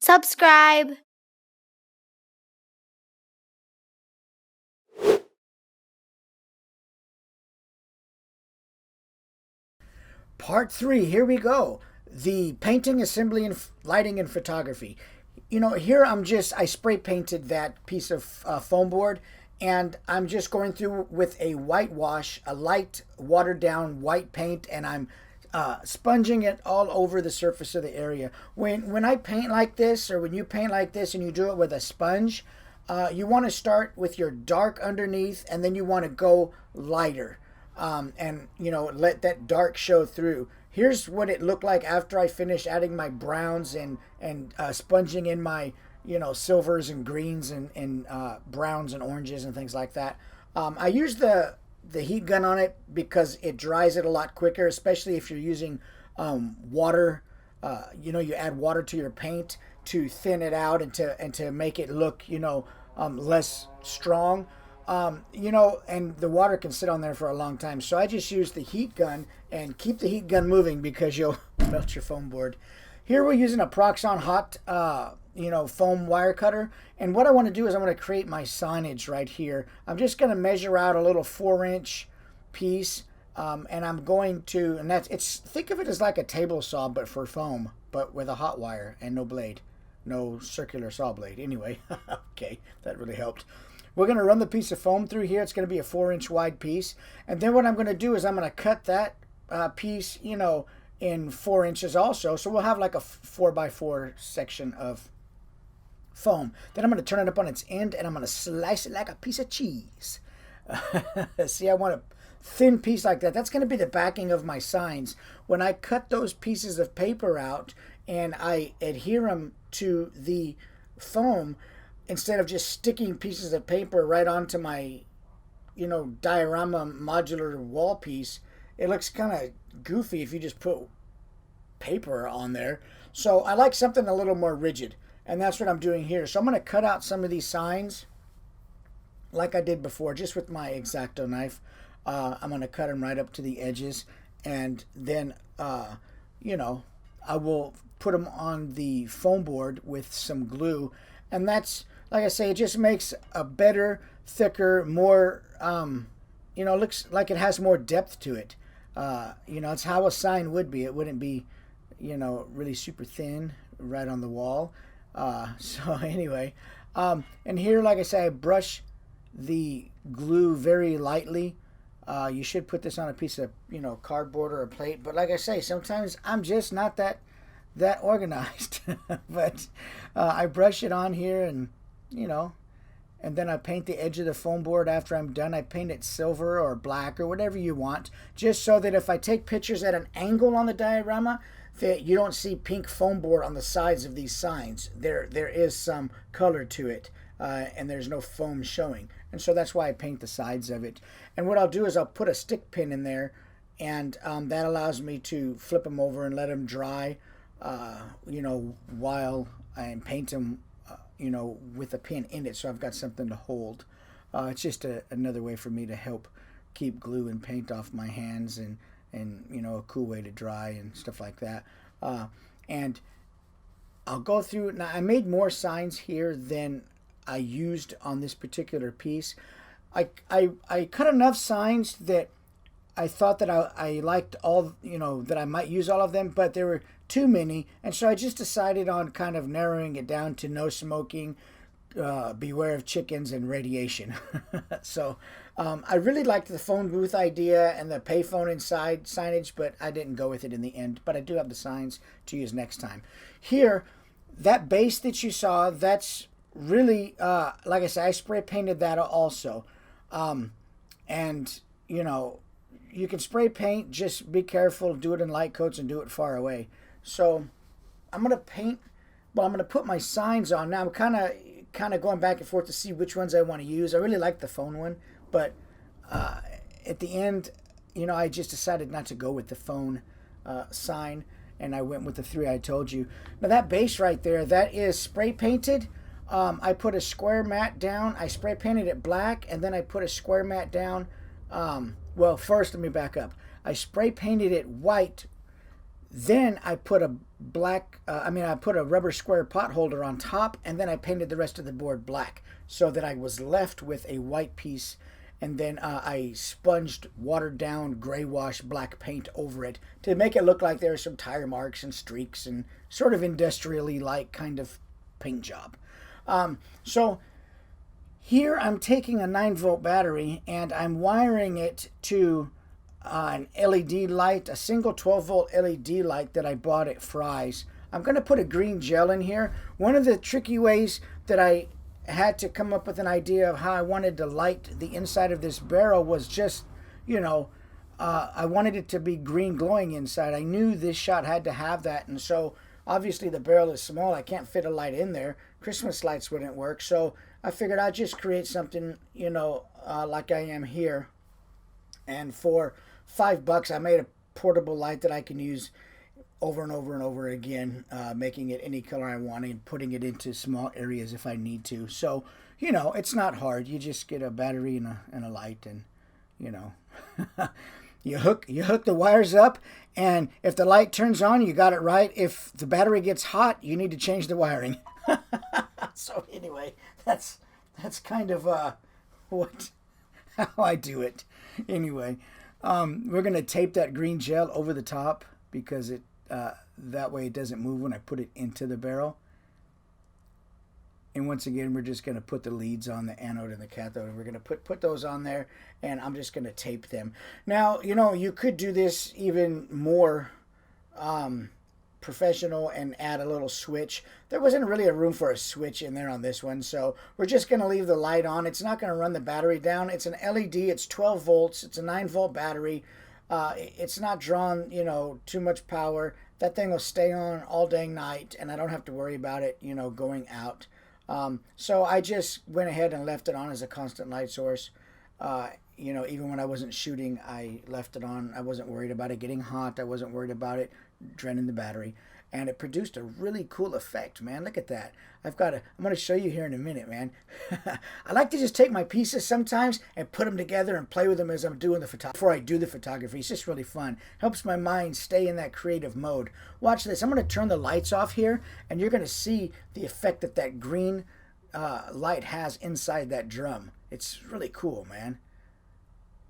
subscribe. Part 3, here we go. The painting, assembly, and lighting and photography. Here I spray painted that piece of foam board, and I'm just going through with a whitewash, a light watered down white paint, and I'm sponging it all over the surface of the area. When I paint like this, or when you paint like this and you do it with a sponge, you want to start with your dark underneath, and then you want to go lighter. And let that dark show through. Here's what it looked like after I finished adding my browns and sponging in my silvers and greens and browns and oranges and things like that. I use the heat gun on it because it dries it a lot quicker, especially if you're using water. You add water to your paint to thin it out and to make it look less strong. And the water can sit on there for a long time. So I just use the heat gun and keep the heat gun moving because you'll melt your foam board. Here we're using a Proxxon hot, foam wire cutter. And what I want to do is I want to create my signage right here. I'm just going to measure out a little 4-inch piece. And I'm going to, and think of it as like a table saw, but for foam, but with a hot wire and no blade. No circular saw blade. Anyway, okay, that really helped. We're going to run the piece of foam through here. It's going to be a 4-inch wide piece. And then what I'm going to do is I'm going to cut that piece, in 4 inches also. So we'll have like a 4x4 section of foam. Then I'm going to turn it up on its end and I'm going to slice it like a piece of cheese. See, I want a thin piece like that. That's going to be the backing of my signs. When I cut those pieces of paper out and I adhere them to the foam, instead of just sticking pieces of paper right onto my, diorama modular wall piece, it looks kind of goofy if you just put paper on there. So I like something a little more rigid, and that's what I'm doing here. So I'm going to cut out some of these signs like I did before, just with my X-Acto knife. I'm going to cut them right up to the edges, and then, I will put them on the foam board with some glue, and that's, like I say, it just makes a better, thicker, more, looks like it has more depth to it. It's how a sign would be. It wouldn't be, really super thin right on the wall. So anyway, and here, like I say, I brush the glue very lightly. You should put this on a piece of, cardboard or a plate. But like I say, sometimes I'm just not that organized. But I brush it on here and and then I paint the edge of the foam board. After I'm done, I paint it silver or black or whatever you want, just so that if I take pictures at an angle on the diorama, that you don't see pink foam board on the sides of these signs. There is some color to it, and there's no foam showing. And so that's why I paint the sides of it. And what I'll do is I'll put a stick pin in there, and that allows me to flip them over and let them dry, while I paint them with a pin in it, so I've got something to hold. It's just another way for me to help keep glue and paint off my hands, and a cool way to dry and stuff like that. And I'll go through. Now, I made more signs here than I used on this particular piece. I cut enough signs that I thought that I liked all, that I might use all of them, but there were too many, and so I just decided on kind of narrowing it down to no smoking, beware of chickens, and radiation. So I really liked the phone booth idea and the payphone inside signage, but I didn't go with it in the end. But I do have the signs to use next time. Here, that base that you saw, that's really, like I said, I spray painted that also. And, you can spray paint, just be careful, do it in light coats and do it far away. So I'm going to paint, I'm going to put my signs on. Now I'm kind of going back and forth to see which ones I want to use. I really like the phone one, but at the end, I just decided not to go with the phone sign, and I went with the 3 I told you. Now that base right there, that is spray painted. I put a square mat down. I spray painted it black, and then I put a square mat down. Well, first let me back up. I spray painted it white. Then I put black, I put a rubber square pot holder on top, and then I painted the rest of the board black so that I was left with a white piece. And then I sponged watered down gray wash black paint over it to make it look like there were some tire marks and streaks and sort of industrially like kind of paint job. So here I'm taking a 9-volt battery and I'm wiring it to an LED light, a single 12-volt LED light that I bought at Fry's. I'm going to put a green gel in here. One of the tricky ways that I had to come up with an idea of how I wanted to light the inside of this barrel was just, I wanted it to be green glowing inside. I knew this shot had to have that, and so obviously the barrel is small. I can't fit a light in there. Christmas lights wouldn't work, so I figured I'd just create something, like I am here. And for $5, I made a portable light that I can use over and over and over again, making it any color I want and putting it into small areas if I need to. So, it's not hard. You just get a battery and a light, and, you hook the wires up, and if the light turns on, you got it right. If the battery gets hot, you need to change the wiring. So anyway, that's kind of how I do it. Anyway, we're gonna tape that green gel over the top because that way it doesn't move when I put it into the barrel. And once again, we're just going to put the leads on the anode and the cathode. We're going to put those on there, and I'm just going to tape them. Now, you could do this even more professional and add a little switch. There wasn't really a room for a switch in there on this one, so we're just going to leave the light on. It's not going to run the battery down. It's an LED. It's 12 volts. It's a 9-volt battery. It's not drawn, too much power. That thing will stay on all dang night, and I don't have to worry about it, going out. So I just went ahead and left it on as a constant light source. Even when I wasn't shooting, I left it on. I wasn't worried about it getting hot. I wasn't worried about it draining the battery. And it produced a really cool effect, man. Look at that. I'm going to show you here in a minute, man. I like to just take my pieces sometimes and put them together and play with them as I'm doing the photography. Before I do the photography, it's just really fun. Helps my mind stay in that creative mode. Watch this. I'm going to turn the lights off here, and you're going to see the effect that green light has inside that drum. It's really cool, man.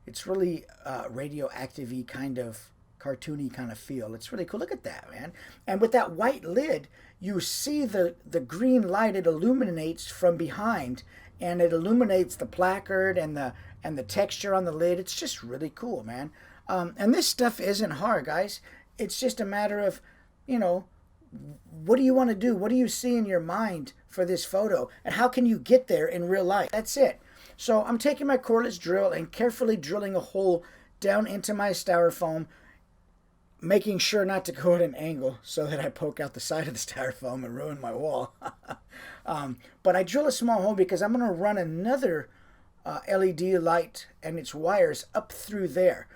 It's really radioactive-y kind of cartoony kind of feel. It's really cool. Look at that, man. And with that white lid, you see the green light. It illuminates from behind, and it illuminates the placard and the texture on the lid. It's just really cool, man. And this stuff isn't hard, guys. It's just a matter of, what do you want to do? What do you see in your mind for this photo? And how can you get there in real life? That's it. So I'm taking my cordless drill and carefully drilling a hole down into my styrofoam, making sure not to go at an angle so that I poke out the side of the styrofoam and ruin my wall. But I drill a small hole because I'm going to run another LED light and its wires up through there.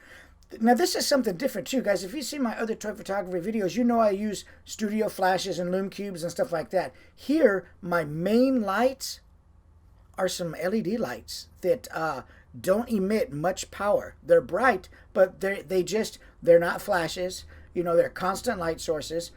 Now this is something different too, guys. If you see my other toy photography videos, you know I use studio flashes and lumecubes and stuff like that. Here, my main lights are some LED lights that don't emit much power. They're bright, but they're not flashes. They're constant light sources.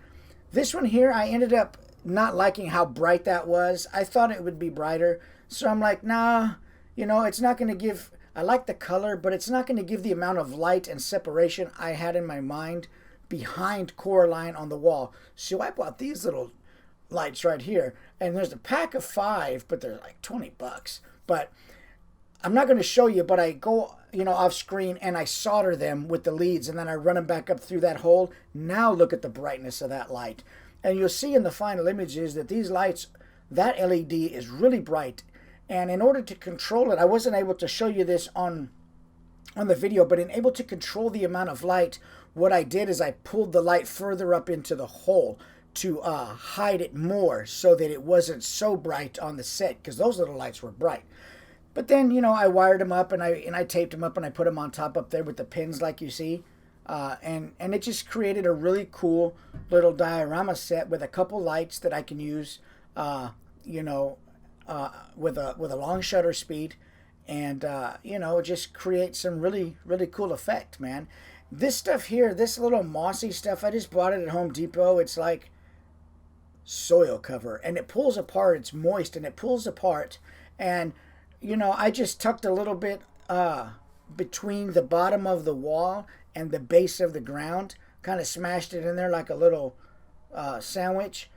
This one here, I ended up not liking how bright that was. I thought it would be brighter. So I'm like, nah, it's not going to give... I like the color, but it's not going to give the amount of light and separation I had in my mind behind Coraline on the wall. So I bought these little lights right here. And there's a pack of 5, but they're like $20. But I'm not going to show you, but I go, off screen and I solder them with the leads, and then I run them back up through that hole. Now look at the brightness of that light. And you'll see in the final images that these lights, that LED is really bright. And in order to control it, I wasn't able to show you this on the video, but in able to control the amount of light, what I did is I pulled the light further up into the hole to hide it more so that it wasn't so bright on the set, because those little lights were bright. But then, I wired them up and I taped them up and I put them on top up there with the pins like you see. And it just created a really cool little diorama set with a couple lights that I can use, with a long shutter speed, and just create some really, really cool effect, man. This stuff here, this little mossy stuff, I just bought it at Home Depot. It's like soil cover, and it pulls apart. It's moist and it pulls apart. And I just tucked a little bit between the bottom of the wall and the base of the ground, kind of smashed it in there like a little sandwich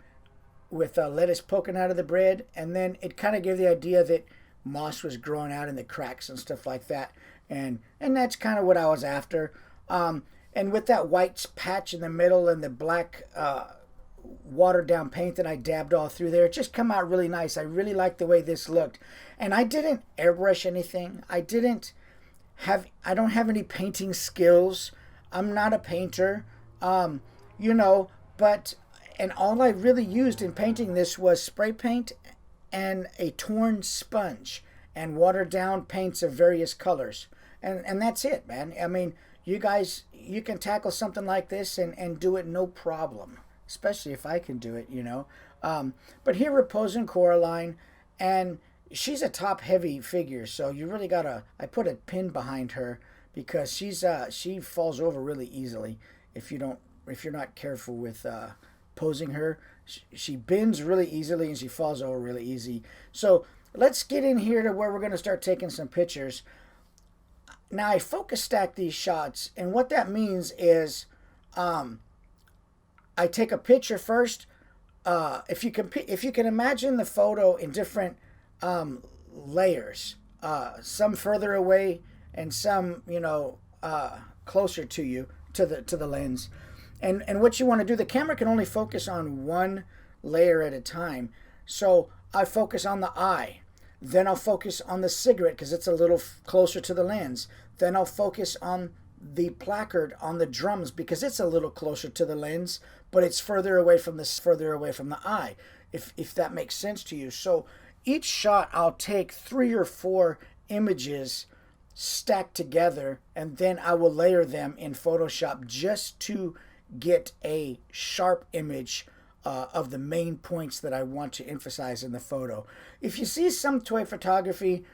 with lettuce poking out of the bread. And then it kind of gave the idea that moss was growing out in the cracks and stuff like that. And that's kind of what I was after. And with that white patch in the middle and the black watered down paint that I dabbed all through there, it just come out really nice. I really like the way this looked. And I didn't airbrush anything. I don't have any painting skills. I'm not a painter. But all I really used in painting this was spray paint and a torn sponge and watered down paints of various colors. And that's it, man. I mean, you guys, you can tackle something like this and do it no problem, especially if I can do it, But here we're posing Coraline, and she's a top-heavy figure, so you really gotta. I put a pin behind her because she falls over really easily if you're not careful with posing her. She bends really easily and she falls over really easy. So let's get in here to where we're gonna start taking some pictures. Now I focus stack these shots, and what that means is I take a picture first. If you can imagine the photo in different layers, some further away and some closer to you to the lens, and what you want to do, the camera can only focus on one layer at a time. So I focus on the eye. Then I'll focus on the cigarette because it's a little closer to the lens. Then I'll focus on the placard on the drums because it's a little closer to the lens, but it's further away from the eye, if that makes sense to you. So each shot I'll take 3 or 4 images stacked together, and then I will layer them in Photoshop just to get a sharp image of the main points that I want to emphasize in the photo. If you see some toy photography,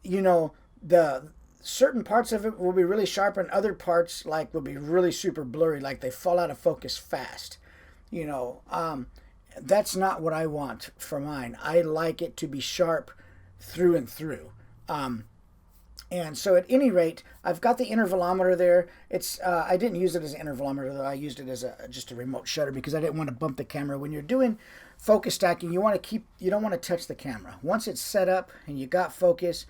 the certain parts of it will be really sharp and other parts will be really super blurry, like they fall out of focus fast. That's not what I want for mine. I like it to be sharp through and through. And so at any rate, I've got the intervalometer there. It's I didn't use it as an intervalometer, though. I used it as just a remote shutter because I didn't want to bump the camera. When you're doing focus stacking, you don't want to touch the camera. Once it's set up and you got focus,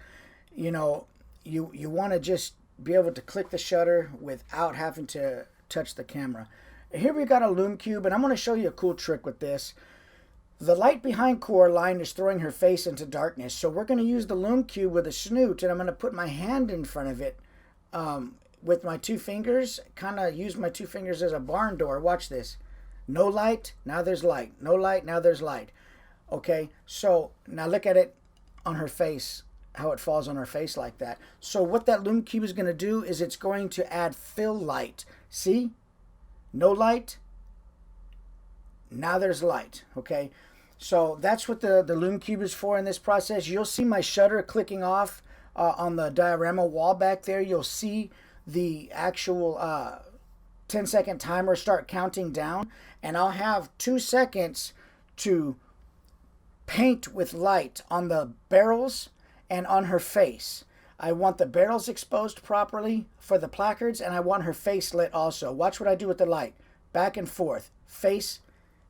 you want to just be able to click the shutter without having to touch the camera. Here we got a lumecube, and I'm going to show you a cool trick with this. The light behind Coraline is throwing her face into darkness, so we're going to use the lumecube with a snoot, and I'm going to put my hand in front of it with my 2 fingers, kind of use my 2 fingers as a barn door. Watch this. No light, now there's light. No light, now there's light. Okay, so now look at it on her face, how it falls on her face like that. So what that lumecube is going to do is it's going to add fill light. See? No light, now there's light. Okay, so that's what the lumecube is for in this process. You'll see my shutter clicking off on the diorama wall back there. You'll see the actual 10-second timer start counting down, and I'll have 2 seconds to paint with light on the barrels and on her face. I want the barrels exposed properly for the placards, and I want her face lit also. Watch what I do with the light. Back and forth. Face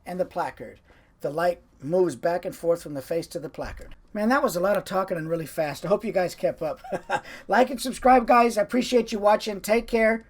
and the placard. The light moves back and forth from the face to the placard. Man, that was a lot of talking and really fast. I hope you guys kept up. Like and subscribe, guys. I appreciate you watching. Take care.